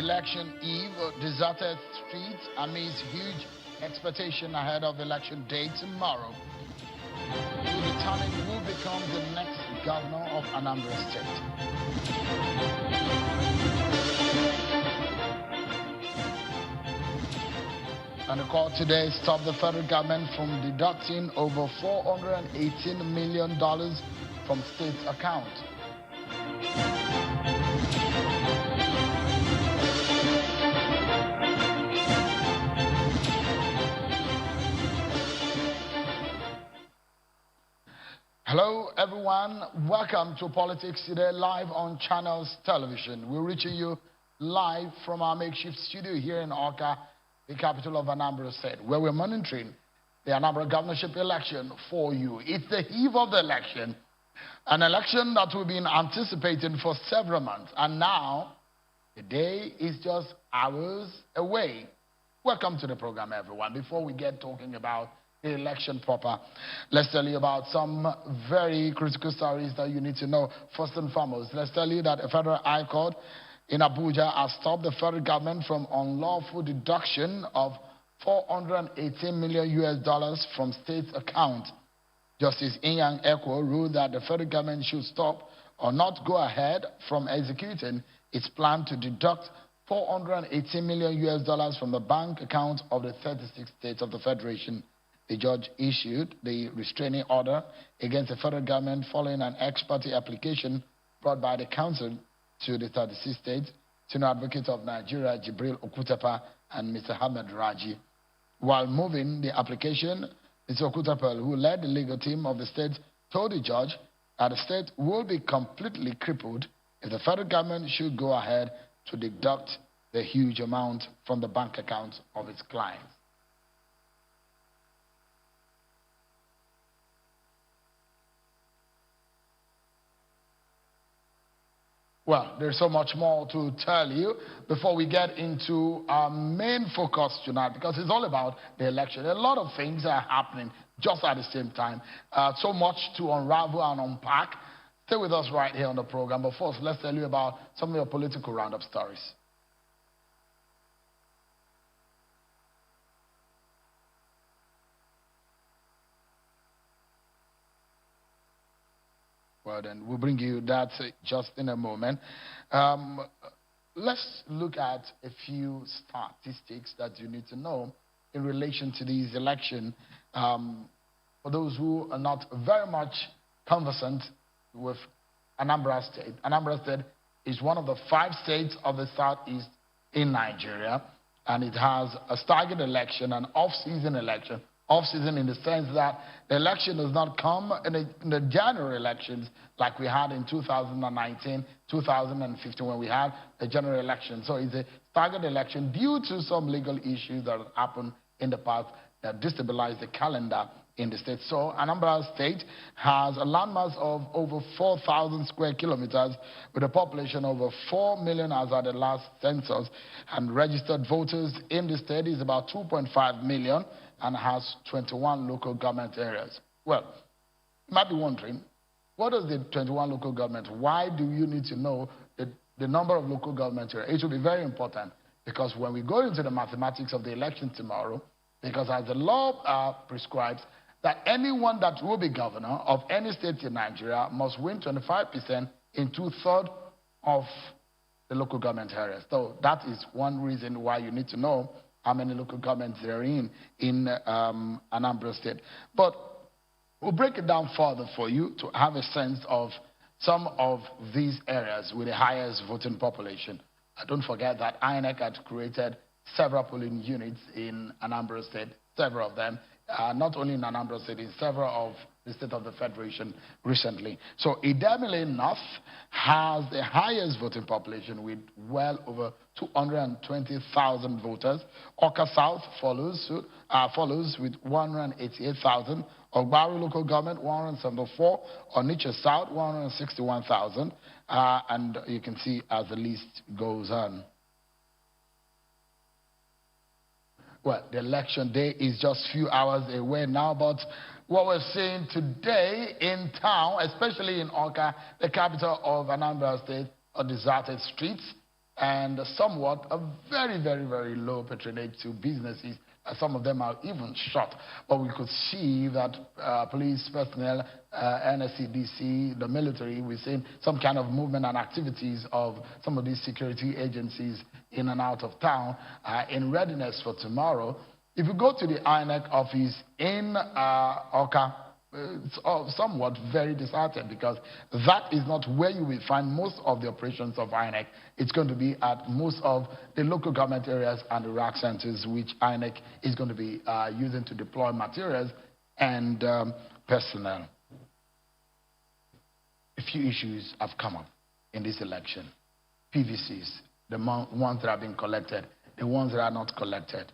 election eve, deserted streets amidst huge expectation ahead of election day tomorrow will determine who becomes the next governor of Anambra State. And the court today stopped the federal government from deducting over $418 million from state's account. Hello everyone, welcome to Politics Today live on Channels Television. We're reaching you live from our makeshift studio here in Awka, the capital of Anambra State, where we're monitoring the Anambra governorship election for you. It's the eve of the election, an election that we've been anticipating for several months, and now the day is just hours away. Welcome to the program, everyone. Before we get talking about the election proper, let's tell you about some very critical stories that you need to know. First and foremost, let's tell you that a federal high court in Abuja has stopped the federal government from unlawful deduction of $418 million from state's account. Justice Inyang Ekwo ruled that the federal government should stop or not go ahead from executing its plan to deduct $418 million from the bank account of the 36 states of the Federation. The judge issued the restraining order against the federal government following an ex parte application brought by the council to the 36 states, Senior Advocate of Nigeria, Jibril Okutapa, and Mr. Ahmed Raji. While moving the application, Mr. Okutapa, who led the legal team of the state, told the judge that the state will be completely crippled if the federal government should go ahead to deduct the huge amount from the bank accounts of its clients. Well, there's so much more to tell you before we get into our main focus tonight, because it's all about the election. A lot of things are happening just at the same time. So much to unravel and unpack. Stay with us right here on the program. But first, let's tell you about some of your political roundup stories. Well, then we'll bring you that just in a moment. Let's look at a few statistics that you need to know in relation to this election. For those who are not very much conversant with Anambra State is one of the 5 states of the southeast in Nigeria, and it has a staggered election, an off-season election. Off-season in the sense that the election does not come in the January elections like we had in 2019, 2015 when we had the general election. So it's a staggered election due to some legal issues that happened in the past that destabilized the calendar in the state. So Anambra State has a landmass of over 4,000 square kilometers with a population over 4 million as at the last census, and registered voters in the state is about 2.5 million and has 21 local government areas. Well, you might be wondering, what is the 21 local government? Why do you need to know the number of local government areas? It will be very important, because when we go into the mathematics of the election tomorrow, because as the law prescribes, that anyone that will be governor of any state in Nigeria must win 25% in 2/3 of the local government areas. So that is one reason why you need to know how many local governments there are in Anambra State. But we'll break it down further for you to have a sense of some of these areas with the highest voting population. Don't forget that INEC had created several polling units in Anambra State, several of them, not only in Anambra State, in several of the state of the Federation recently. So Idemili North has the highest voting population with well over 220,000 voters. Awka South follows with 188,000. Ogbaru local government 174. Onitsha South 161,000. And you can see as the list goes on. Well, the election day is just a few hours away now, but what we're seeing today in town, especially in Awka, the capital of Anambra State, are deserted streets. and somewhat a very, very, very low patronage to businesses. Some of them are even short. But we could see that police personnel, NSCDC, the military, we're seeing some kind of movement and activities of some of these security agencies in and out of town in readiness for tomorrow. If you go to the INEC office in Oka, it's somewhat very disheartened because that is not where you will find most of the operations of INEC. It's going to be at most of the local government areas and the rack centers, which INEC is going to be using to deploy materials and personnel. A few issues have come up in this election. PVCs, the ones that have been collected, the ones that are not collected.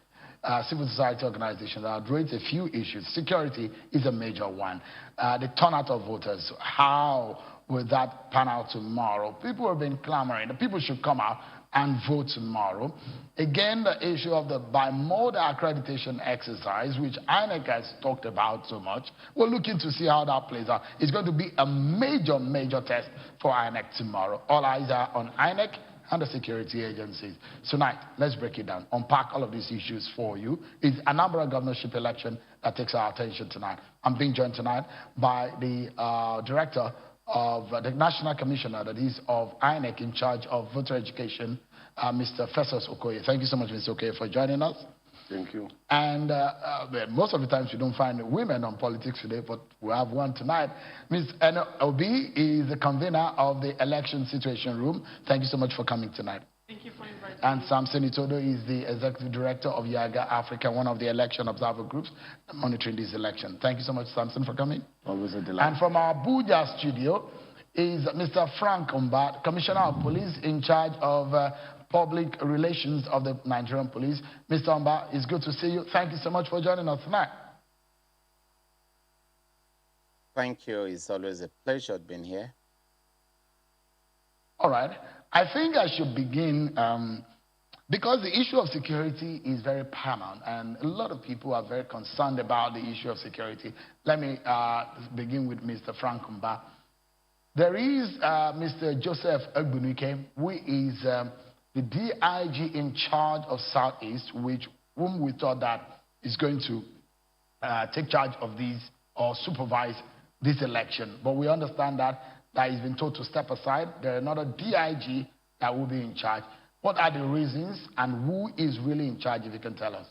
Civil society organizations have raised a few issues. Security is a major one. The turnout of voters, how will that pan out tomorrow? People have been clamoring. The people should come out and vote tomorrow. Again, the issue of the bimodal accreditation exercise, which INEC has talked about so much. We're looking to see how that plays out. It's going to be a major, major test for INEC tomorrow. All eyes are on INEC and the security agencies. Tonight, let's break it down, unpack all of these issues for you. It's a Anambra governorship election that takes our attention tonight. I'm being joined tonight by the director of the National Commissioner, that is of INEC, in charge of voter education, Mr. Festus Okoye. Thank you so much, Mr. Okoye, for joining us. Thank you. And most of the times we don't find women on politics today, but we have one tonight. Ms. Obi is the convener of the election situation room. Thank you so much for coming tonight. Thank you for inviting me. And Samson Itodo is the executive director of Yaga Africa, one of the election observer groups monitoring this election. Thank you so much, Samson, for coming. Always a delight. And from our Abuja studio is Mr. Frank Umba, Commissioner of Police in charge of Public Relations of the Nigerian Police. Mr. Umba, it's good to see you. Thank you so much for joining us tonight. Thank you. It's always a pleasure being here. All right. I think I should begin because the issue of security is very paramount, and a lot of people are very concerned about the issue of security. Let me begin with Mr. Frank Umba. There is Mr. Joseph Egbunike, who is the DIG in charge of Southeast, whom we thought that is going to take charge of these or supervise this election. But we understand that he's been told to step aside. There is another DIG that will be in charge. What are the reasons and who is really in charge, if you can tell us?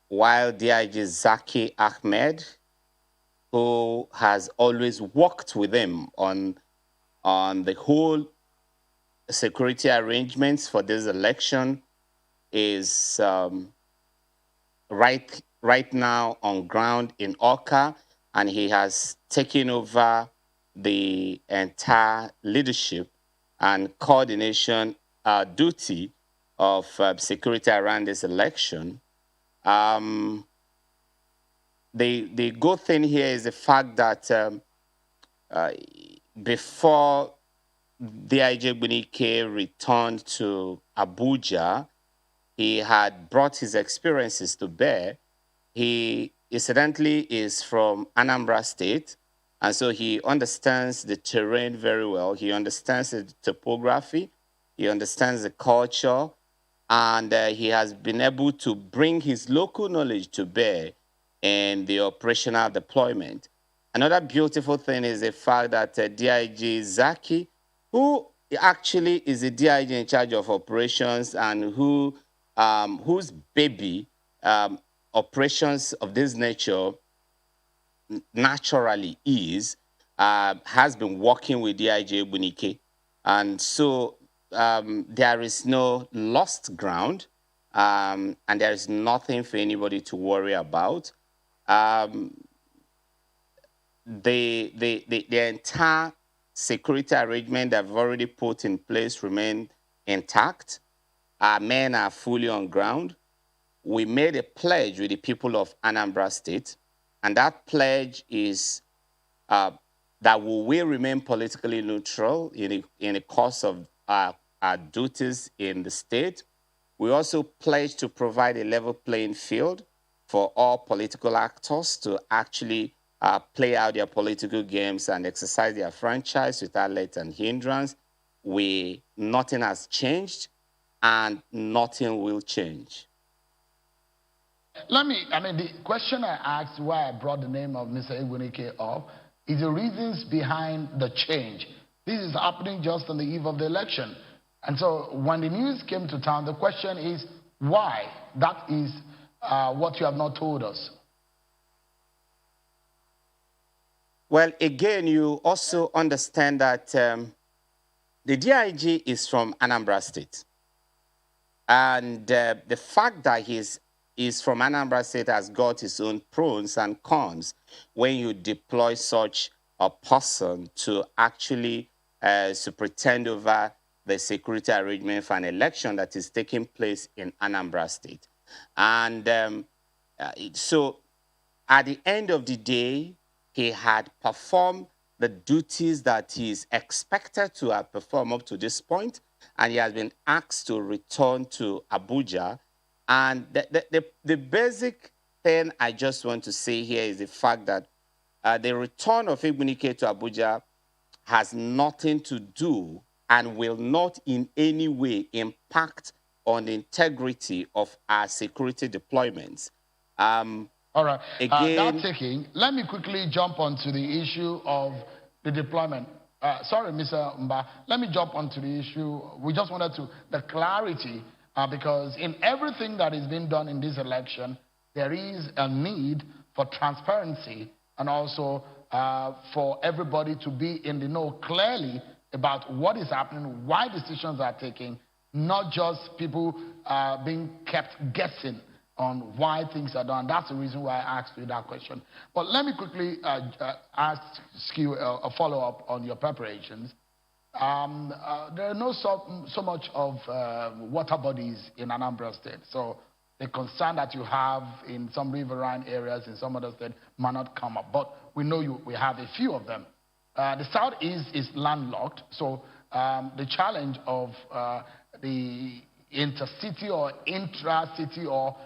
While DIG Zaki Ahmed, who has always worked with him on the whole security arrangements for this election, is right now on ground in Oka, and he has taken over the entire leadership and coordination duty of security around this election. The good thing here is the fact that before DIG Bunike returned to Abuja, he had brought his experiences to bear. He incidentally is from Anambra State, and so he understands the terrain very well. He understands the topography, he understands the culture, and he has been able to bring his local knowledge to bear in the operational deployment. Another beautiful thing is the fact that DIG Zaki, who actually is the DIG in charge of operations and whose baby operations of this nature naturally is, has been working with DIG Bunike. And so there is no lost ground, and there is nothing for anybody to worry about. The entire security arrangement that we've already put in place remain intact. Our men are fully on ground. We made a pledge with the people of Anambra State, and that pledge is that we will remain politically neutral in the course of our duties in the state. We also pledge to provide a level playing field for all political actors to actually play out their political games and exercise their franchise without let and hindrance. Nothing has changed and nothing will change. The question I asked why I brought the name of Mr. Egwenike up is the reasons behind the change. This is happening just on the eve of the election. And so when the news came to town, the question is why? That is what you have not told us. Well, again, you also understand that the DIG is from Anambra State. And the fact that he's from Anambra State has got its own pros and cons when you deploy such a person to actually superintend over the security arrangement for an election that is taking place in Anambra State. And so at the end of the day, he had performed the duties that he is expected to have performed up to this point, and he has been asked to return to Abuja. And the basic thing I just want to say here is the fact that the return of Egwenike to Abuja has nothing to do and will not in any way impact on the integrity of our security deployments. All right. Again, let me quickly jump onto the issue of the deployment. Sorry, Mr. Mba. Let me jump onto the issue. We just wanted the clarity, because in everything that is being done in this election, there is a need for transparency and also for everybody to be in the know clearly about what is happening, why decisions are taken, not just people being kept guessing on why things are done. That's the reason why I asked you that question. But let me quickly ask you a follow-up on your preparations. There are no so much of water bodies in Anambra State. So the concern that you have in some riverine areas in some other states might not come up. But we know we have a few of them. The southeast is landlocked. So the challenge of the intercity or intra-city or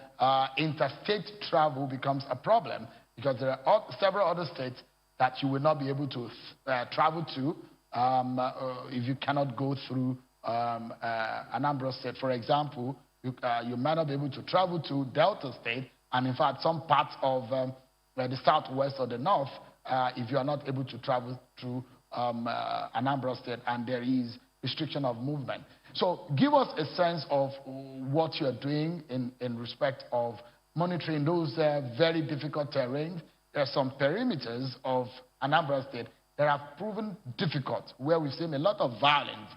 interstate travel becomes a problem, because there are several other states that you will not be able to travel to if you cannot go through Anambra State. For example, you might not be able to travel to Delta State, and in fact some parts of the southwest or the north, if you are not able to travel through Anambra State, and there is restriction of movement. So give us a sense of what you're doing in respect of monitoring those very difficult terrains. There are some perimeters of Anambra State that have proven difficult, where we've seen a lot of violence.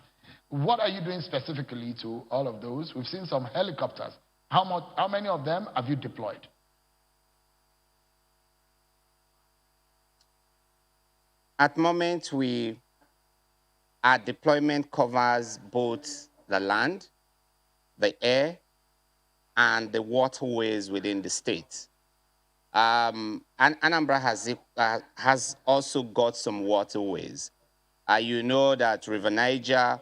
What are you doing specifically to all of those? We've seen some helicopters. How many of them have you deployed? At the moment, our deployment covers both the land, the air, and the waterways within the state. And Anambra has also got some waterways. You know that River Niger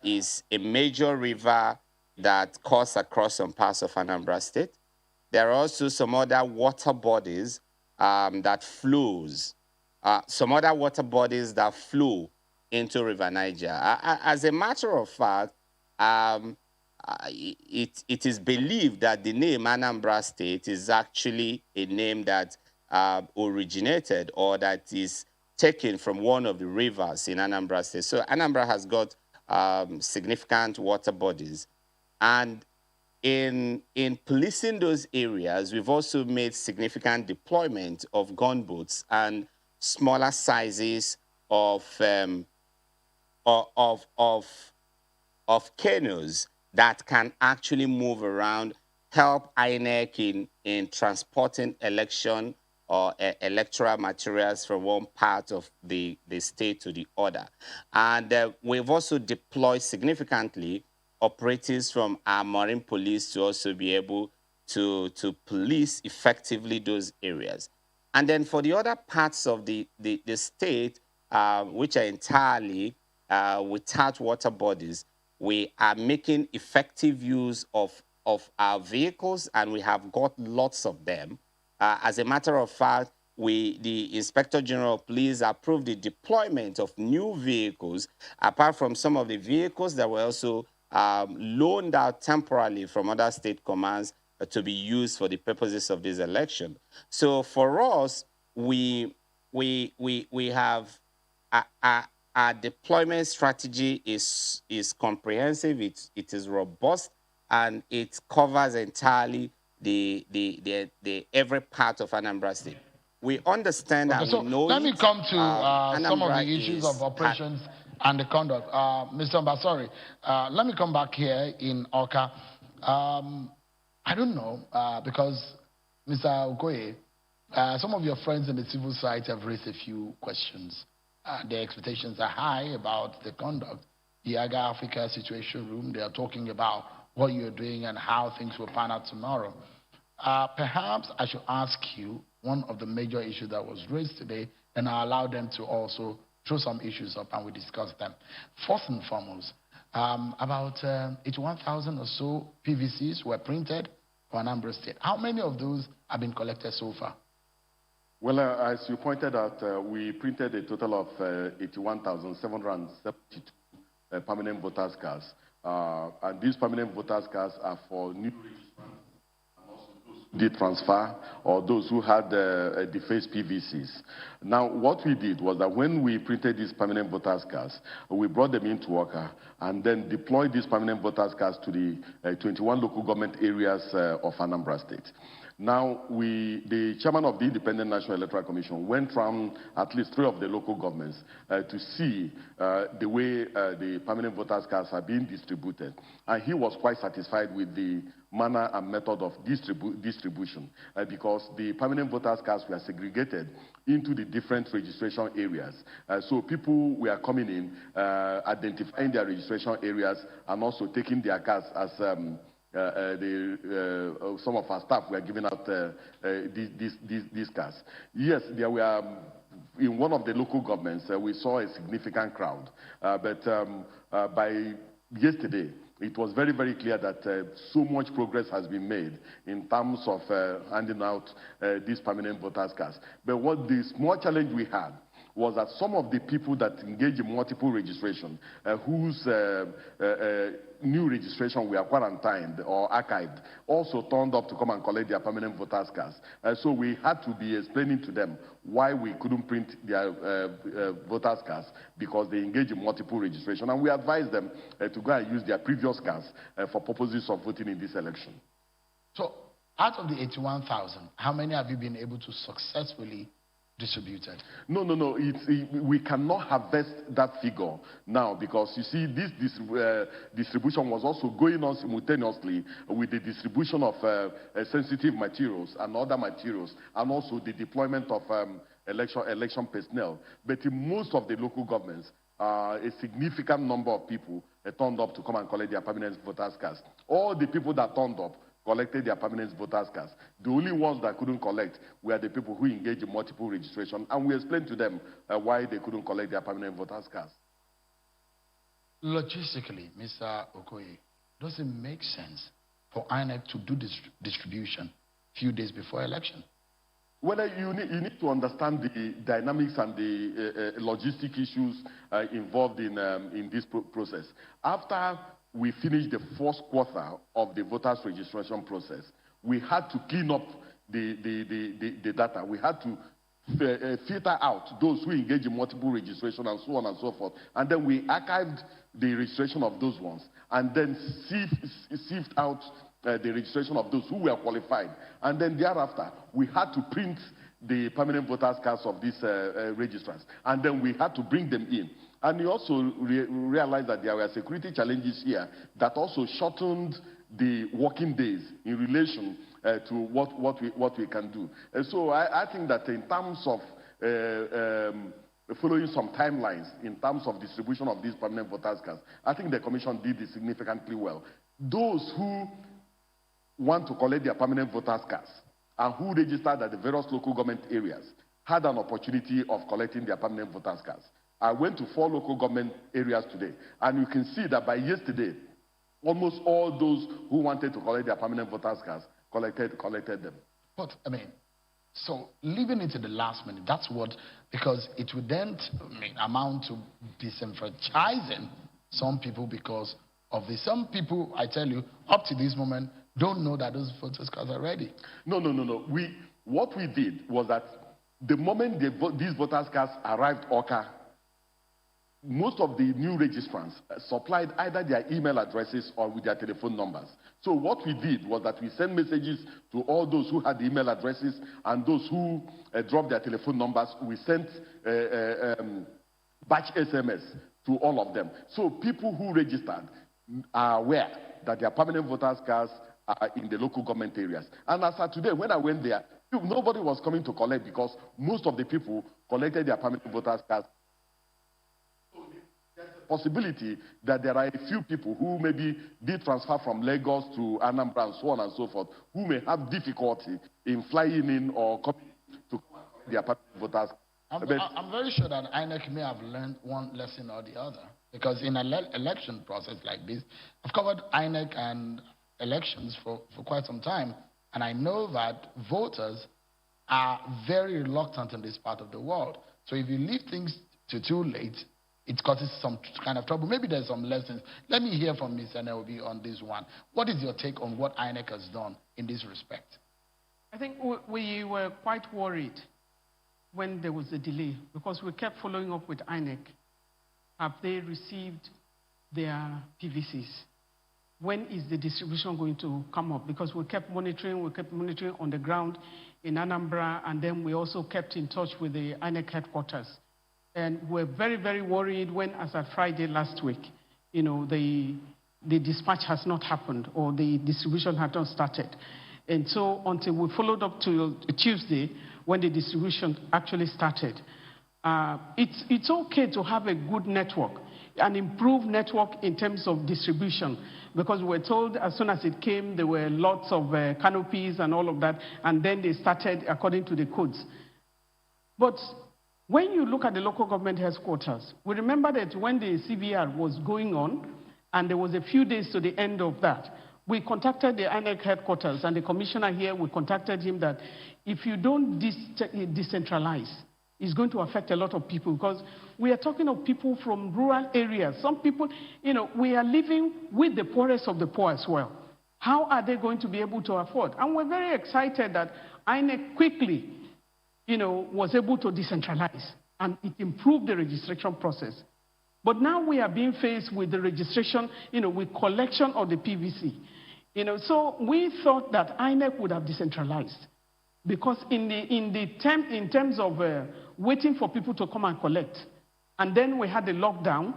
is a major river that cuts across some parts of Anambra State. There are also some other water bodies that flows. Some other water bodies that flow into River Niger. As a matter of fact, it is believed that the name Anambra State is actually a name that originated or that is taken from one of the rivers in Anambra State. So Anambra has got significant water bodies. And in policing those areas, we've also made significant deployment of gunboats and smaller sizes of canoes that can actually move around, help INEC in transporting election or electoral materials from one part of the state to the other. And we've also deployed significantly operatives from our marine police to also be able to police effectively those areas. And then for the other parts of the state, which are entirely without water bodies, we are making effective use of our vehicles, and we have got lots of them. As a matter of fact, the Inspector General of Police approved the deployment of new vehicles, apart from some of the vehicles that were also loaned out temporarily from other state commands to be used for the purposes of this election. So for us, we have our deployment strategy is comprehensive. It is robust, and it covers entirely the every part of Anambra State. We understand Okay, and so we know let me come to some of Anambra the issues of operations and the conduct. Mr. Ambasari, let me come back here in Oka. I don't know, because Mr. Okoye, some of your friends in the civil side have raised a few questions. Their expectations are high about the conduct. The AGA Africa Situation Room, they are talking about what you're doing and how things will pan out tomorrow. Perhaps I should ask you one of the major issues that was raised today, and I'll allow them to also throw some issues up and we discuss them. First and foremost, about 81,000 or so PVCs were printed for Anambra State. How many of those have been collected so far? Well, as you pointed out, we printed a total of 81,772 permanent voters' cards. And these permanent voters' cards are for new registrants and also those who did transfer or those who had defaced PVCs. Now, what we did was that when we printed these permanent voters' cards, we brought them into Oka and then deployed these permanent voters' cards to the 21 local government areas of Anambra State. Now, the chairman of the Independent National Electoral Commission went from at least 3 of the local governments to see the way the permanent voters' cards are being distributed. And he was quite satisfied with the manner and method of distribution because the permanent voters' cards were segregated into the different registration areas. So people were coming in, identifying their registration areas, and also taking their cards as some of our staff were giving out these cards. Yes, there were, in one of the local governments, we saw a significant crowd. But by yesterday, it was very, very clear that so much progress has been made in terms of handing out these permanent voters' cards. But what the small challenge we had was that some of the people that engage in multiple registration, whose new registration were quarantined or archived, also turned up to come and collect their permanent voters' cards. So we had to be explaining to them why we couldn't print their voters' cards, because they engage in multiple registration. And we advised them to go and use their previous cards for purposes of voting in this election. So out of the 81,000, how many have you been able to successfully distributed? No. We cannot harvest that figure now, because you see, this distribution was also going on simultaneously with the distribution of sensitive materials and other materials, and also the deployment of election personnel. But in most of the local governments, a significant number of people turned up to come and collect their permanent voters' cards. All the people that turned up collected their permanent voters' cards. The only ones that couldn't collect were the people who engaged in multiple registration, and we explained to them why they couldn't collect their permanent voters' cards. Logistically, Mr. Okoye, does it make sense for INEC to do this distribution a few days before election? Well, you need to understand the dynamics and the logistic issues involved in this process. After we finished the first quarter of the voters' registration process, we had to clean up the data. We had to filter out those who engage in multiple registration and so on and so forth. And then we archived the registration of those ones, and then sift out the registration of those who were qualified. And then thereafter, we had to print the permanent voters' cards of these registrants. And then we had to bring them in. And you also realize that there were security challenges here that also shortened the working days in relation to what we can do. And so I think that in terms of following some timelines, in terms of distribution of these permanent voters' cards, I think the Commission did it significantly well. Those who want to collect their permanent voters' cards and who registered at the various local government areas had an opportunity of collecting their permanent voters' cards. I went to 4 local government areas today, and you can see that by yesterday, almost all those who wanted to collect their permanent voters cards collected them. But, I mean, so leaving it to the last minute, that's what, because it would then amount to disenfranchising some people because of this. Some people, I tell you, up to this moment, don't know that those voters cards are ready. No. What we did was that the moment these voters cards arrived Oka, most of the new registrants supplied either their email addresses or with their telephone numbers. So what we did was that we sent messages to all those who had the email addresses, and those who dropped their telephone numbers, we sent batch SMS to all of them. So people who registered are aware that their permanent voters cards are in the local government areas. And as of today, when I went there, nobody was coming to collect because most of the people collected their permanent voters cards. So there's a possibility that there are a few people who maybe did transfer from Lagos to Anambra and so on and so forth, who may have difficulty in flying in or coming to collect their permanent voters cards. I'm very sure that INEC may have learned one lesson or the other, because in an election process like this, I've covered INEC and elections for quite some time, and I know that voters are very reluctant in this part of the world. So if you leave things to too late, it causes some kind of trouble. Maybe there's some lessons. Let me hear from Ms. NLB on this one. What is your take on what INEC has done in this respect? I think we were quite worried when there was a delay, because we kept following up with INEC. Have they received their PVCs? When is the distribution going to come up? Because we kept monitoring on the ground in Anambra, and then we also kept in touch with the INEC headquarters. And we're very, very worried when, as at Friday last week, the dispatch has not happened, or the distribution had not started. And so until we followed up to Tuesday, when the distribution actually started, it's okay to have a good network, an improved network in terms of distribution, because we were told as soon as it came, there were lots of canopies and all of that, and then they started according to the codes. But when you look at the local government headquarters, we remember that when the CVR was going on, and there was a few days to the end of that, we contacted the INEC headquarters, and the commissioner here, we contacted him that if you don't decentralize, it's going to affect a lot of people, because we are talking of people from rural areas. Some people, we are living with the poorest of the poor as well. How are they going to be able to afford? And we're very excited that INEC quickly, was able to decentralize, and it improved the registration process. But now we are being faced with the registration, with collection of the PVC. So we thought that INEC would have decentralized, because in terms of waiting for people to come and collect, and then we had the lockdown,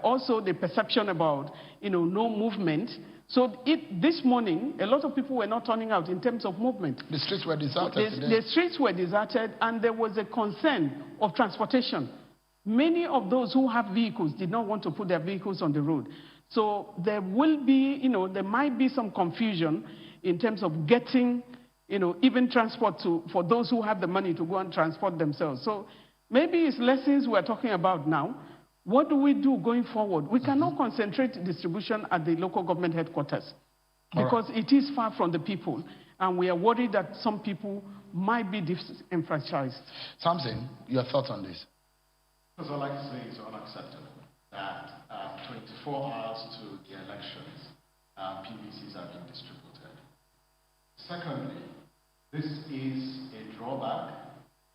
also the perception about, no movement. So this morning, a lot of people were not turning out in terms of movement. The streets were deserted today. The streets were deserted, and there was a concern of transportation. Many of those who have vehicles did not want to put their vehicles on the road. So there will be, there might be some confusion in terms of getting, even transport for those who have the money to go and transport themselves. So maybe it's lessons we're talking about now. What do we do going forward? We cannot concentrate distribution at the local government headquarters, because it is far from the people, and we are worried that some people might be disenfranchised. Samson, your thoughts on this? First, I'd like to say it's unacceptable that 24 hours to the elections, PVCs are being distributed. Secondly, this is a drawback,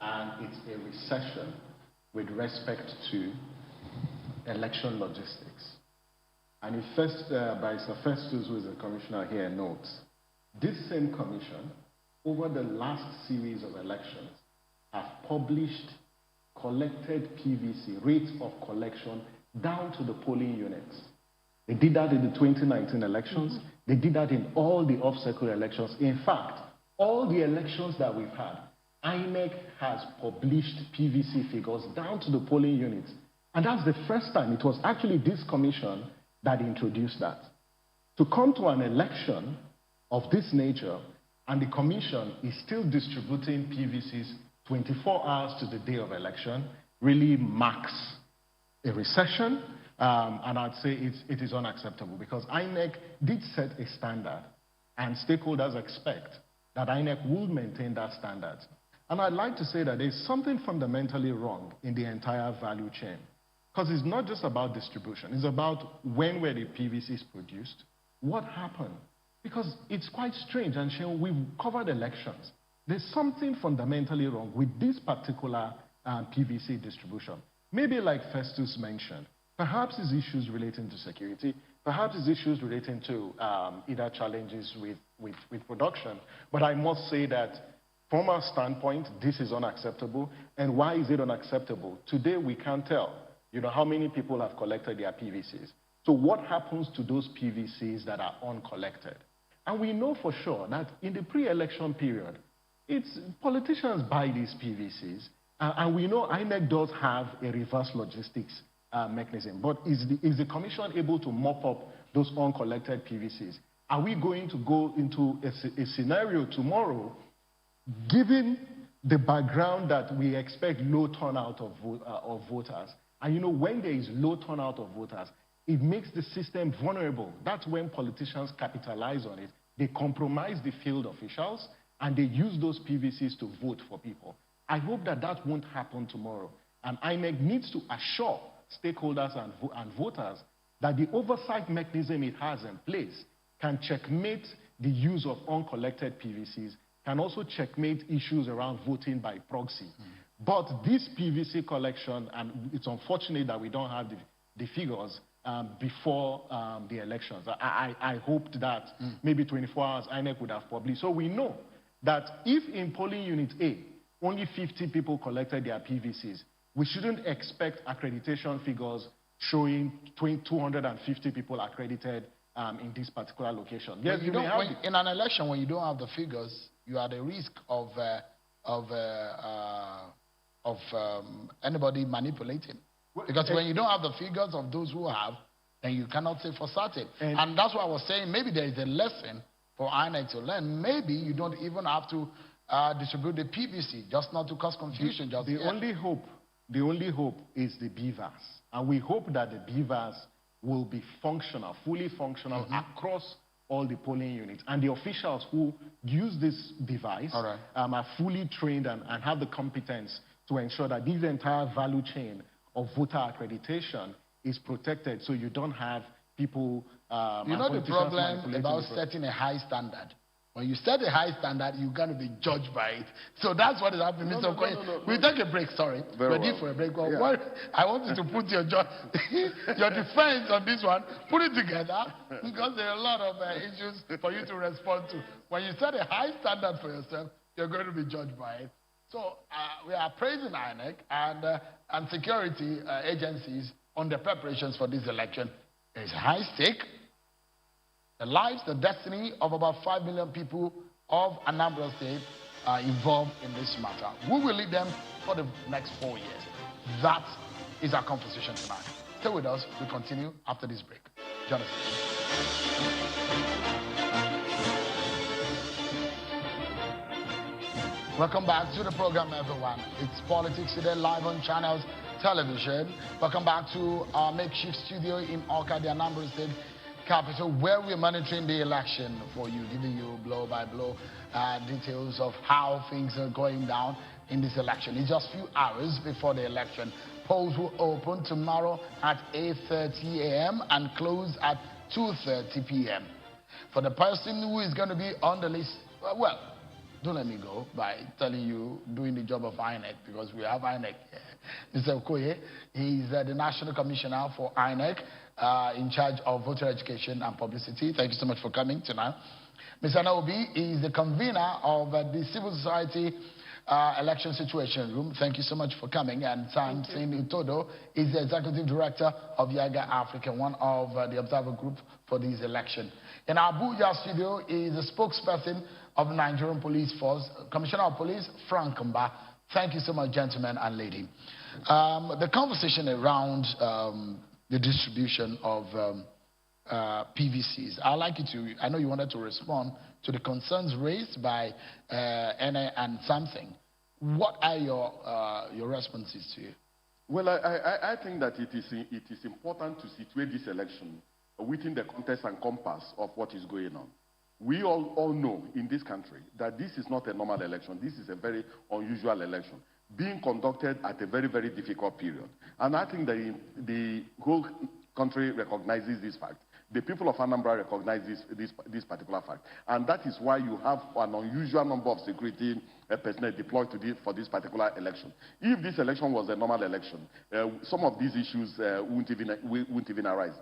and it's a recession with respect to election logistics. And if Barrister Festus, who is the commissioner here, notes, this same commission, over the last series of elections, have published collected PVC, rates of collection, down to the polling units. They did that in the 2019 elections. They did that in all the off-cycle elections. In fact, all the elections that we've had, INEC has published PVC figures down to the polling units. And that's the first time. It was actually this commission that introduced that. To come to an election of this nature, and the commission is still distributing PVCs 24 hours to the day of election, really marks a recession, and I'd say it is unacceptable because INEC did set a standard, and stakeholders expect that INEC will maintain that standard. And I'd like to say that there's something fundamentally wrong in the entire value chain, because it's not just about distribution. It's about when were the PVCs produced, what happened. Because it's quite strange, and Sheon, we've covered elections. There's something fundamentally wrong with this particular PVC distribution. Maybe like Festus mentioned, perhaps it's issues relating to security, perhaps it's issues relating to either challenges with production. But I must say that from our standpoint, this is unacceptable. And why is it unacceptable? Today, we can't tell, how many people have collected their PVCs. So what happens to those PVCs that are uncollected? And we know for sure that in the pre-election period, politicians buy these PVCs. And we know INEC does have a reverse logistics mechanism. But is the commission able to mop up those uncollected PVCs? Are we going to go into a scenario tomorrow, given the background that we expect low turnout of voters? And when there is low turnout of voters, it makes the system vulnerable. That's when politicians capitalize on it. They compromise the field officials, and they use those PVCs to vote for people. I hope that that won't happen tomorrow. And INEC needs to assure stakeholders and voters that the oversight mechanism it has in place can checkmate the use of uncollected PVCs, can also checkmate issues around voting by proxy. But this PVC collection, and it's unfortunate that we don't have the figures before the elections. I hoped that maybe 24 hours INEC would have published. So we know that if in polling unit A, only 50 people collected their PVCs, we shouldn't expect accreditation figures showing 250 people accredited in this particular location. Yes, in an election, when you don't have the figures, you are at the risk of anybody manipulating. Because when you don't have the figures of those who have, then you cannot say for certain. And that's why I was saying maybe there is a lesson for INEC to learn. Maybe you don't even have to distribute the PVC, just not to cause confusion. The only hope is the BVAS. And we hope that the BVAS will be functional, fully functional across all the polling units. And the officials who use this device are fully trained and have the competence to ensure that this entire value chain of voter accreditation is protected, so you don't have people... the problem about setting a high standard. When you set a high standard, you're going to be judged by it. So that's what is happening, Mr. Okoye. We'll take a break, sorry. Ready for a break. Well, I want you to put your defense on this one, put it together, because there are a lot of issues for you to respond to. When you set a high standard for yourself, you're going to be judged by it. So we are praising INEC and security agencies on the preparations for this election. There's high stake. The lives, the destiny of about 5 million people of Anambra State are involved in this matter. We will lead them for the next 4 years. That is our conversation tonight. Stay with us. We continue after this break. Join us. Welcome back to the program, everyone. It's Politics Today, live on Channels Television. Welcome back to our makeshift studio in Awka, the Anambra State capital, where we're monitoring the election for you, giving you blow-by-blow details of how things are going down in this election. It's just a few hours before the election. Polls will open tomorrow at 8:30 a.m. and close at 2:30 p.m. For the person who is going to be on the list, well, don't let me go by telling you doing the job of INEC, because we have INEC. Mr. Okoye, he's the National Commissioner for INEC, in charge of voter education and publicity. Thank you so much for coming tonight. Mr. Naobi is the convener of the Civil Society Election Situation Room. Thank you so much for coming. And Sam Sin Itodo is the Executive Director of Yaga Africa, one of the observer group for this election. In our Abuja studio is the spokesperson of the Nigerian Police Force, Commissioner of Police, Frank Mba. Thank you so much, gentlemen and lady. The conversation around the distribution of PVCs, I'd like you to, I know you wanted to respond to the concerns raised by NA and something. What are your responses to Well, I think that it is important to situate this election within the context and compass of what is going on. We all know in this country that this is not a normal election. This is a very unusual election being conducted at a very, very difficult period. And I think that the whole country recognizes this fact. The people of Anambra recognize this particular fact. And that is why you have an unusual number of security personnel deployed for this particular election. If this election was a normal election, some of these issues wouldn't even arise.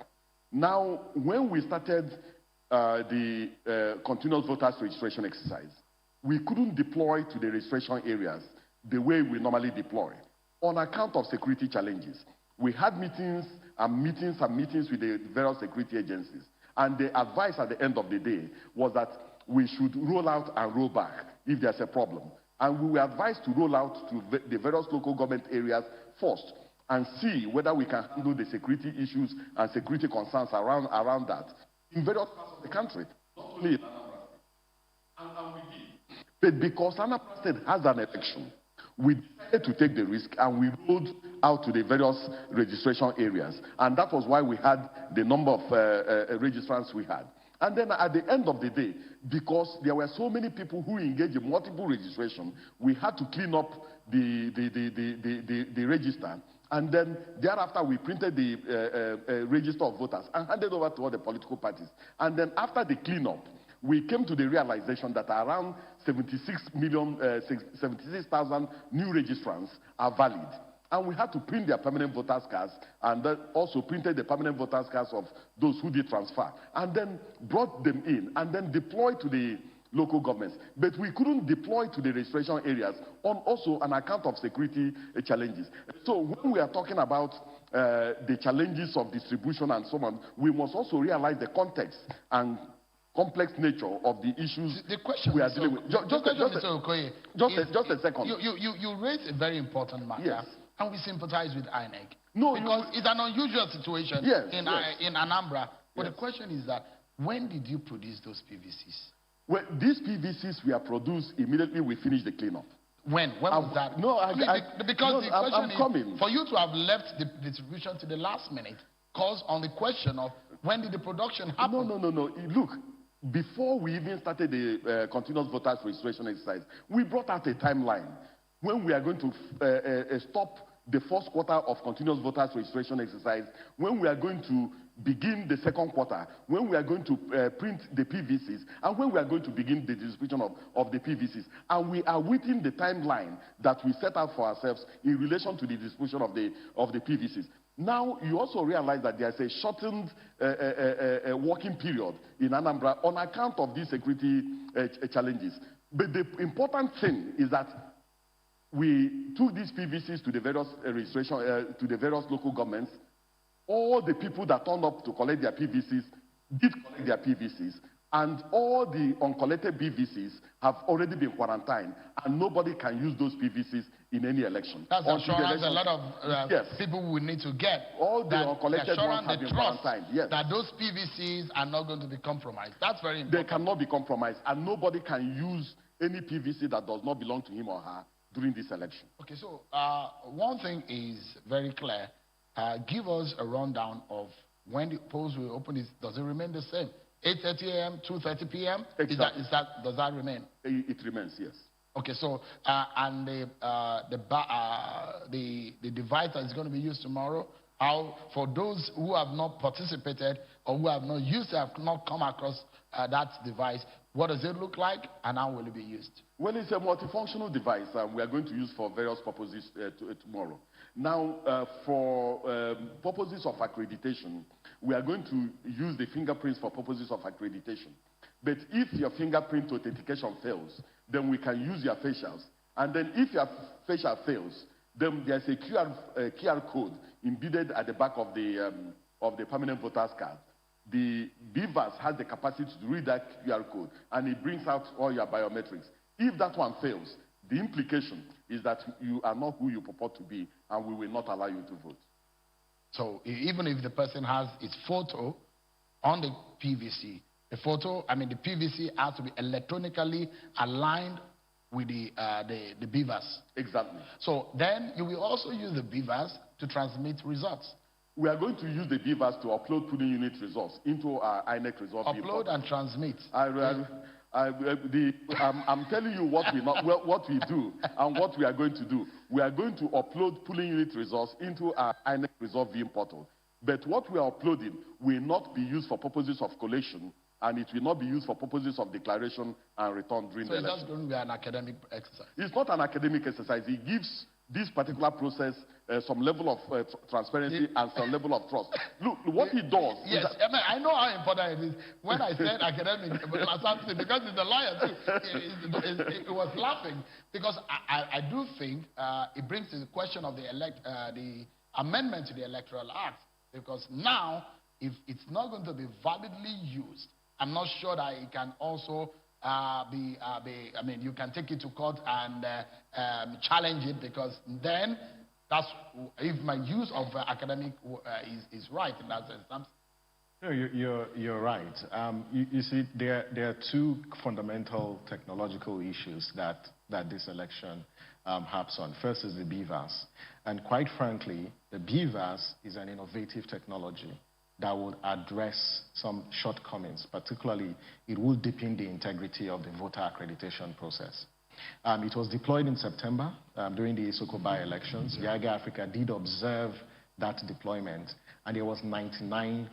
Now, when we started the continuous voters registration exercise, we couldn't deploy to the registration areas the way we normally deploy on account of security challenges. We had meetings and meetings and meetings with the various security agencies, and the advice at the end of the day was that we should roll out and roll back if there's a problem. And we were advised to roll out to the various local government areas first and see whether we can handle the security issues and security concerns around that in various parts of the country, not only in Anambra State. And we did. But because Anambra State has an election, we decided to take the risk and we rolled out to the various registration areas. And that was why we had the number of registrants we had. And then at the end of the day, because there were so many people who engaged in multiple registration, we had to clean up the register. And then thereafter, we printed the register of voters and handed over to all the political parties. And then after the cleanup, we came to the realization that around 76,000 new registrants are valid. And we had to print their permanent voters cards, and then also printed the permanent voters cards of those who did transfer, and then brought them in, and then deployed to the local governments. But we couldn't deploy to the registration areas also on account of security challenges. So when we are talking about the challenges of distribution and so on, we must also realize the context and complex nature of the issues the question we are dealing with. Just a second. You raised a very important matter, yes. And we sympathize with INEC. No, because it's an unusual situation in Anambra. But yes. the question is that, when did you produce those PVCs? Well, these PVCs were produced immediately we finished the cleanup. When was that? No, because the question is, coming. For you to have left the distribution to the last minute, calls on the question of when did the production happen? No. Look, before we even started the continuous voters registration exercise, we brought out a timeline when we are going to stop the first quarter of continuous voters registration exercise, when we are going to begin the second quarter, when we are going to print the PVCs, and when we are going to begin the distribution of the PVCs. And we are within the timeline that we set out for ourselves in relation to the distribution of the PVCs. Now, you also realize that there's a shortened working period in Anambra on account of these security challenges. But the important thing is that we took these PVCs to the various to the various local governments. All the people that turned up to collect their PVCs did collect their PVCs, and all the uncollected PVCs have already been quarantined, and nobody can use those PVCs in any election. That's assurance a lot of yes. people will need to get. All the uncollected ones have been quarantined. Yes. That those PVCs are not going to be compromised. That's very important. They cannot be compromised, and nobody can use any PVC that does not belong to him or her during this election. Okay, so one thing is very clear. Give us a rundown of when the polls will open. Does it remain the same? 8:30 a.m., 2:30 p.m.? Exactly. Does that remain? It remains, yes. Okay, so and the device that is going to be used tomorrow, how, for those who have not participated or who have not used it, have not come across that device, what does it look like and how will it be used? Well, it's a multifunctional device we are going to use for various purposes tomorrow. Now, for purposes of accreditation, we are going to use the fingerprints for purposes of accreditation. But if your fingerprint authentication fails, then we can use your facials. And then if your facial fails, then there's a QR code embedded at the back of the permanent voter's card. The BVAS has the capacity to read that QR code, and it brings out all your biometrics. If that one fails, the implication is that you are not who you purport to be, and we will not allow you to vote. So even if the person has his photo on the PVC, the PVC has to be electronically aligned with the beavers. Exactly. So then you will also use the beavers to transmit results. We are going to use the beavers to upload polling unit results into our INEC results. Upload and transmit. I'm telling you what we do and what we are going to do. We are going to upload polling unit results into our INEC result viewing portal. But what we are uploading will not be used for purposes of collation, and it will not be used for purposes of declaration and return during the election. So it's just going to be an academic exercise? It's not an academic exercise. It gives this particular process some level of transparency and some level of trust. Look, what it does... Yes, I know how important it is. When I said academic, because it's a lawyer too, it was laughing. Because I do think it brings to the question of the amendment to the Electoral Act. Because now, if it's not going to be validly used, I'm not sure that it can also you can take it to court and challenge it, because then that's if my use of academic is right in that sense. No, you're right. You see, there are two fundamental technological issues that this election harps on. First is the beavers. And quite frankly, the beavers is an innovative technology that would address some shortcomings. Particularly, it will deepen the integrity of the voter accreditation process. It was deployed in September during the Isoko by-elections. Yaga Africa did observe that deployment, and there was 99%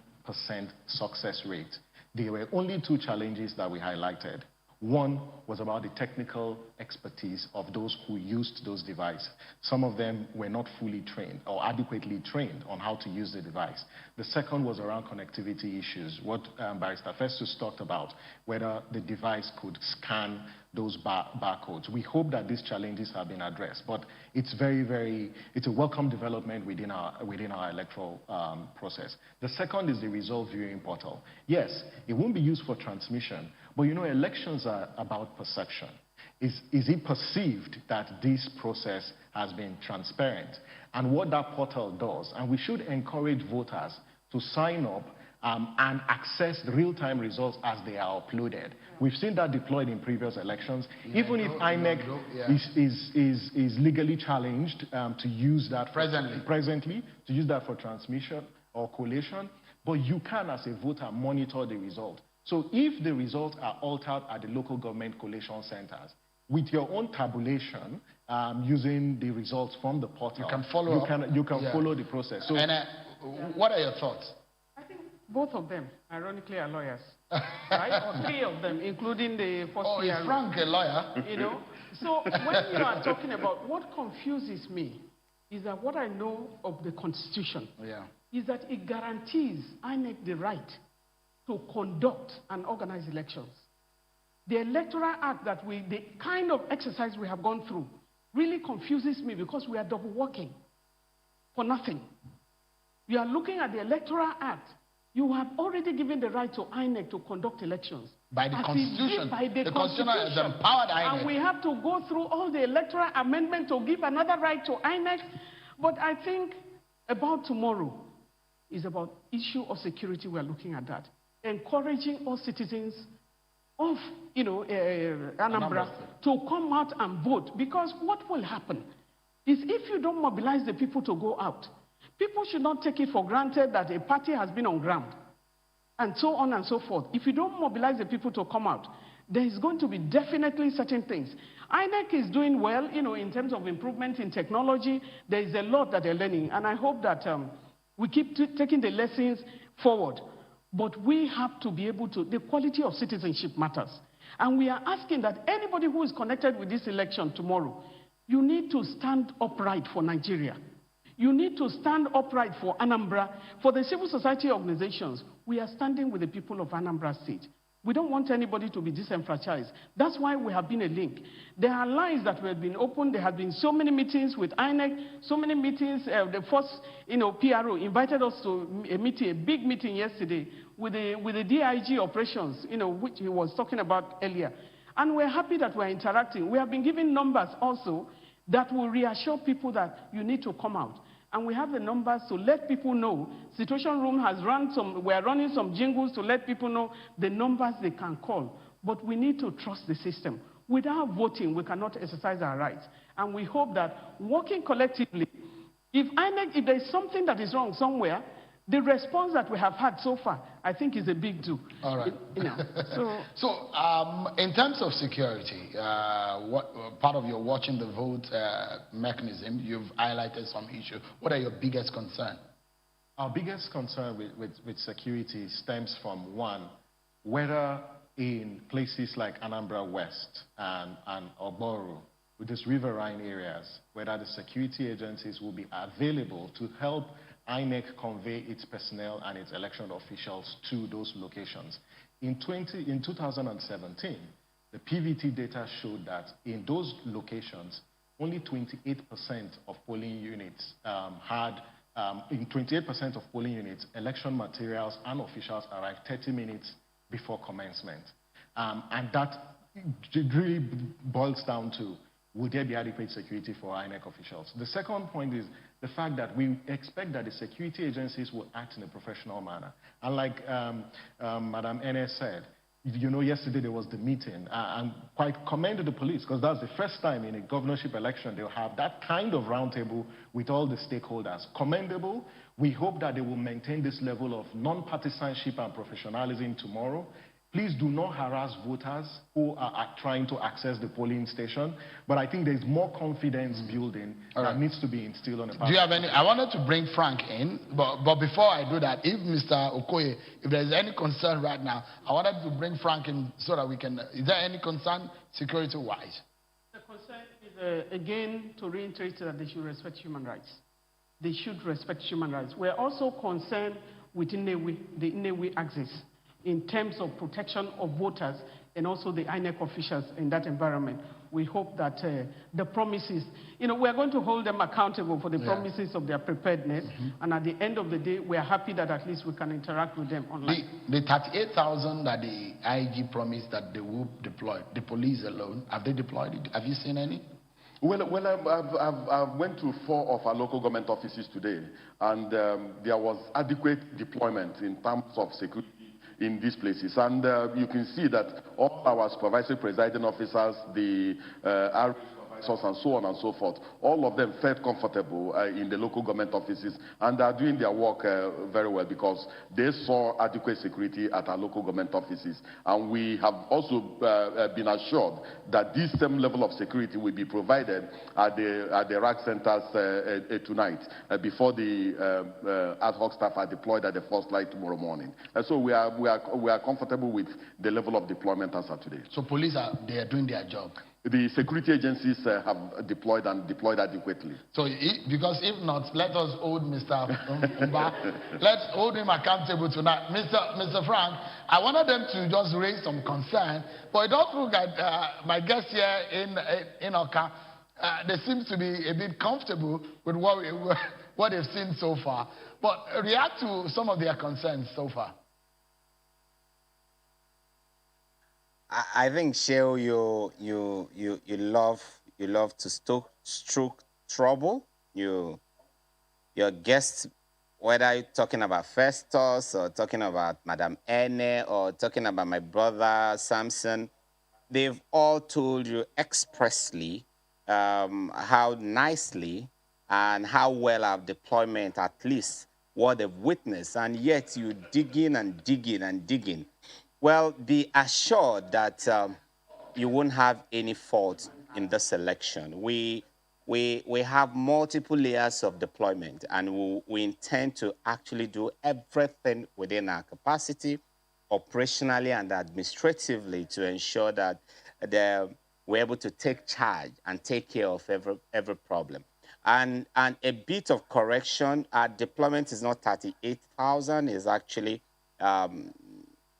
success rate. There were only two challenges that we highlighted. One was about the technical expertise of those who used those devices. Some of them were not fully trained or adequately trained on how to use the device. The second was around connectivity issues, what Barrister Festus talked about, whether the device could scan those barcodes. We hope that these challenges have been addressed, but it's it's a welcome development within our electoral process. The second is the result viewing portal. Yes, it won't be used for transmission, but you know, elections are about perception. Is it perceived that this process has been transparent? And what that portal does, and we should encourage voters to sign up and access the real-time results as they are uploaded. We've seen that deployed in previous elections. Even if INEC is legally challenged to use that presently, to use that for transmission or collation, but you can, as a voter, monitor the result. So if the results are altered at the local government collation centers, with your own tabulation, using the results from the portal, you can follow the process. So, and what are your thoughts? I think both of them, ironically, are lawyers, right? Or three of them, including the first year. Oh, is Frank a lawyer? You know, so when you are talking about what confuses me is that what I know of the Constitution is that it guarantees INEC the right to conduct and organize elections. The Electoral Act the kind of exercise we have gone through really confuses me, because we are double working for nothing. You are looking at the Electoral Act. You have already given the right to INEC to conduct elections. By the Constitution. By the Constitution has empowered INEC. And we have to go through all the electoral amendment to give another right to INEC. But I think about tomorrow is about issue of security. We are looking at that. Encouraging all citizens of, Anambra to come out and vote. Because what will happen is, if you don't mobilize the people to go out, people should not take it for granted that a party has been on ground, and so on and so forth. If you don't mobilize the people to come out, there is going to be definitely certain things. INEC is doing well, in terms of improvement in technology. There is a lot that they're learning, and I hope that we keep taking the lessons forward. But we have to be able to, the quality of citizenship matters. And we are asking that anybody who is connected with this election tomorrow, you need to stand upright for Nigeria. You need to stand upright for Anambra, for the civil society organizations. We are standing with the people of Anambra State. We don't want anybody to be disenfranchised. That's why we have been a link. There are lines that have been opened. There have been so many meetings with INEC, so many meetings. The first, PRO invited us to a meeting, a big meeting yesterday with the DIG operations, which he was talking about earlier. And we're happy that we're interacting. We have been given numbers also that will reassure people that you need to come out. And we have the numbers to let people know. Situation Room has we're running some jingles to let people know the numbers they can call. But we need to trust the system. Without voting, we cannot exercise our rights. And we hope that working collectively, if there is something that is wrong somewhere, the response that we have had so far, I think, is a big do. All right. So, in terms of security, what part of your watching the vote mechanism, you've highlighted some issues. What are your biggest concerns? Our biggest concern with security stems from, one, whether in places like Anambra West and Oboru, with these riverine areas, whether the security agencies will be available to help INEC convey its personnel and its election officials to those locations. In 2017, the PVT data showed that in those locations, only 28% of polling units in 28% of polling units, election materials and officials arrived 30 minutes before commencement. And that really boils down to, would there be adequate security for INEC officials? The second point is the fact that we expect that the security agencies will act in a professional manner. And like Madam Enes said, you know, yesterday there was the meeting, and quite commended the police, because that's the first time in a governorship election they'll have that kind of roundtable with all the stakeholders. Commendable. We hope that they will maintain this level of non-partisanship and professionalism tomorrow. Please do not harass voters who are trying to access the polling station. But I think there's more confidence building that needs to be instilled on the part. Do you have any? I wanted to bring Frank in, but before I do that, if Mr. Okoye, if there's any concern right now, I wanted to bring Frank in so that we can. Is there any concern security-wise? The concern is again to reiterate that they should respect human rights. They should respect human rights. We're also concerned with the INEC access, in terms of protection of voters and also the INEC officials in that environment. We hope that the promises, you know, we're going to hold them accountable for the promises of their preparedness. And at the end of the day, we're happy that at least we can interact with them online. The 38,000 that the IG promised that they will deploy, the police alone, have they deployed it? Have you seen any? Well, I went to 4 of our local government offices today, and there was adequate deployment in terms of security in these places. And you can see that all our supervisory presiding officers, the and so on and so forth, all of them felt comfortable in the local government offices, and are doing their work very well, because they saw adequate security at our local government offices. And we have also been assured that this same level of security will be provided at the RAC centers tonight, before the ad hoc staff are deployed at the first light tomorrow morning. And so we are comfortable with the level of deployment as of today. So police are doing their job. The security agencies have deployed adequately. So, because if not, let us hold Mr. Umba. Let's hold him accountable tonight. Mr. Frank, I wanted them to just raise some concern, but it does look like my guests here in Oka, they seem to be a bit comfortable with what they've seen so far. But react to some of their concerns so far. I think, Sheo, you love to stoke trouble. Your guests, whether you're talking about Festus or talking about Madam Ene or talking about my brother Samson, they've all told you expressly how nicely and how well our deployment, at least what they've witnessed, and yet you dig in and dig in and dig in. Well, be assured that you won't have any fault in this election. We have multiple layers of deployment, and we intend to actually do everything within our capacity, operationally and administratively, to ensure that we're able to take charge and take care of every problem. And a bit of correction, our deployment is not 38,000, it's actually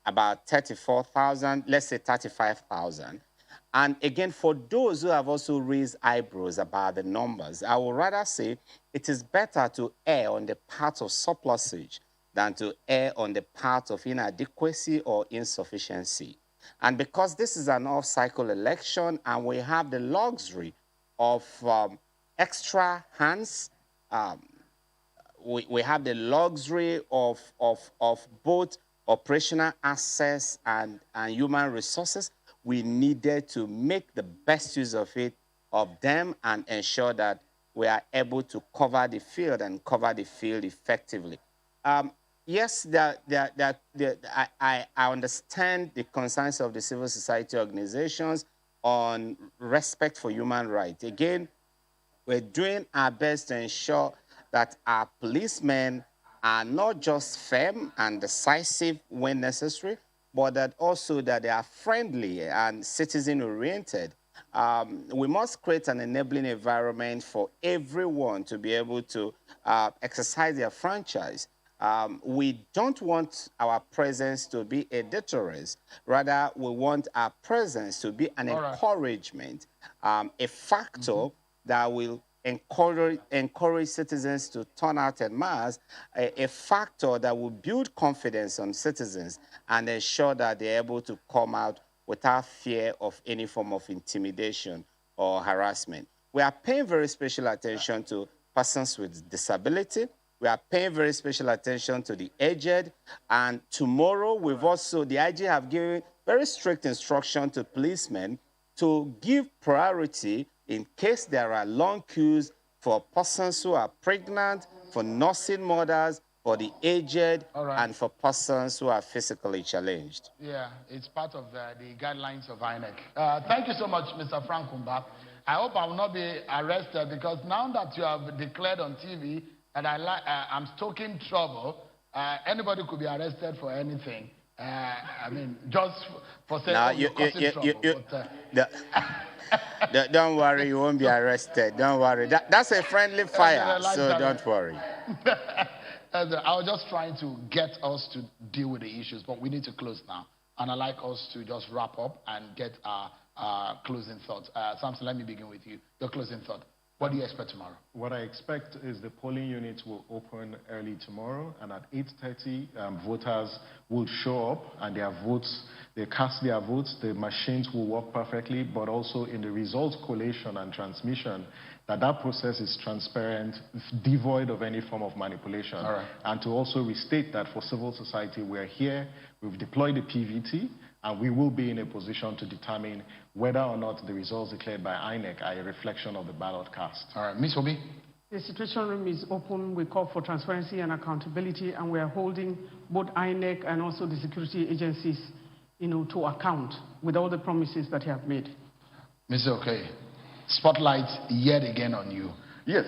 about 34,000, let's say 35,000. And again, for those who have also raised eyebrows about the numbers, I would rather say it is better to err on the part of surplusage than to err on the part of inadequacy or insufficiency. And because this is an off-cycle election and we have the luxury of extra hands, we have the luxury of both operational access and human resources, we needed to make the best use of it, of them, and ensure that we are able to cover the field and cover the field effectively. Yes, I understand the concerns of the civil society organizations on respect for human rights. Again, we're doing our best to ensure that our policemen are not just firm and decisive when necessary, but that also that they are friendly and citizen-oriented. We must create an enabling environment for everyone to be able to exercise their franchise. We don't want our presence to be a deterrent. Rather, we want our presence to be an encouragement, a factor that will encourage citizens to turn out en masse, a factor that will build confidence on citizens and ensure that they're able to come out without fear of any form of intimidation or harassment. We are paying very special attention to persons with disability. We are paying very special attention to the aged. And tomorrow, we've also, the IG have given very strict instruction to policemen to give priority in case there are long queues for persons who are pregnant, for nursing mothers, for the aged, and for persons who are physically challenged. Yeah, it's part of the guidelines of INEC. Thank you so much, Mr. Frank Kumba. I hope I will not be arrested, because now that you have declared on TV that I'm stoking trouble, anybody could be arrested for anything. I mean, just for saying, now, you're causing trouble. Don't worry, you won't be arrested. Don't worry. That's a friendly fire, so don't worry. I was just trying to get us to deal with the issues, but we need to close now. And I'd like us to just wrap up and get our closing thoughts. Samson, let me begin with you. Your closing thought. What do you expect tomorrow? What I expect is the polling units will open early tomorrow, and at 8:30, voters will show up, and their votes, they cast their votes. The machines will work perfectly, but also in the results collation and transmission, that process is transparent, devoid of any form of manipulation. And to also restate that for civil society, we're here, we've deployed the PVT, and we will be in a position to determine whether or not the results declared by INEC are a reflection of the ballot cast. All right, Ms. Obi? The situation room is open. We call for transparency and accountability, and we are holding both INEC and also the security agencies, to account with all the promises that you have made. Mr. Okay, spotlight yet again on you. Yes,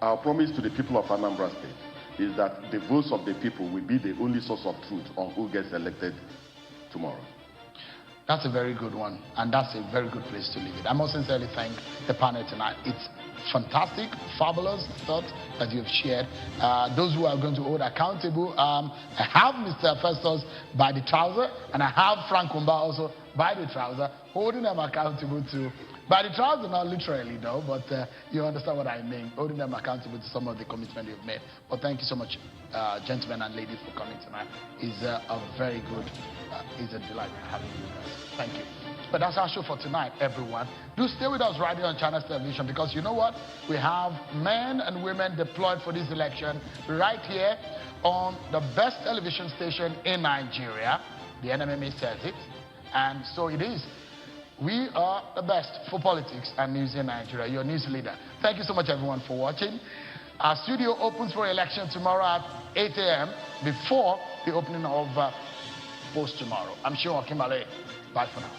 our promise to the people of Anambra State is that the votes of the people will be the only source of truth on who gets elected tomorrow. That's a very good one, and that's a very good place to leave it. I must sincerely thank the panel tonight. It's fantastic, fabulous thought that you've shared. Those who are going to hold accountable, I have Mr. Festus by the trouser, and I have Frank Kumba also by the trouser, holding them accountable to, by the trouser, not literally though, but you understand what I mean, holding them accountable to some of the commitment you've made. But thank you so much, gentlemen and ladies, for coming tonight. It's a very good, it's a delight having you guys. Thank you. But that's our show for tonight, everyone. Do stay with us right here on Channels Television, because you know what? We have men and women deployed for this election right here on the best television station in Nigeria. The NMMA says it, and so it is. We are the best for politics and news in Nigeria. Your news leader. Thank you so much, everyone, for watching. Our studio opens for election tomorrow at 8 a.m. before the opening of Post tomorrow. I'm sure Kimale. Bye for now.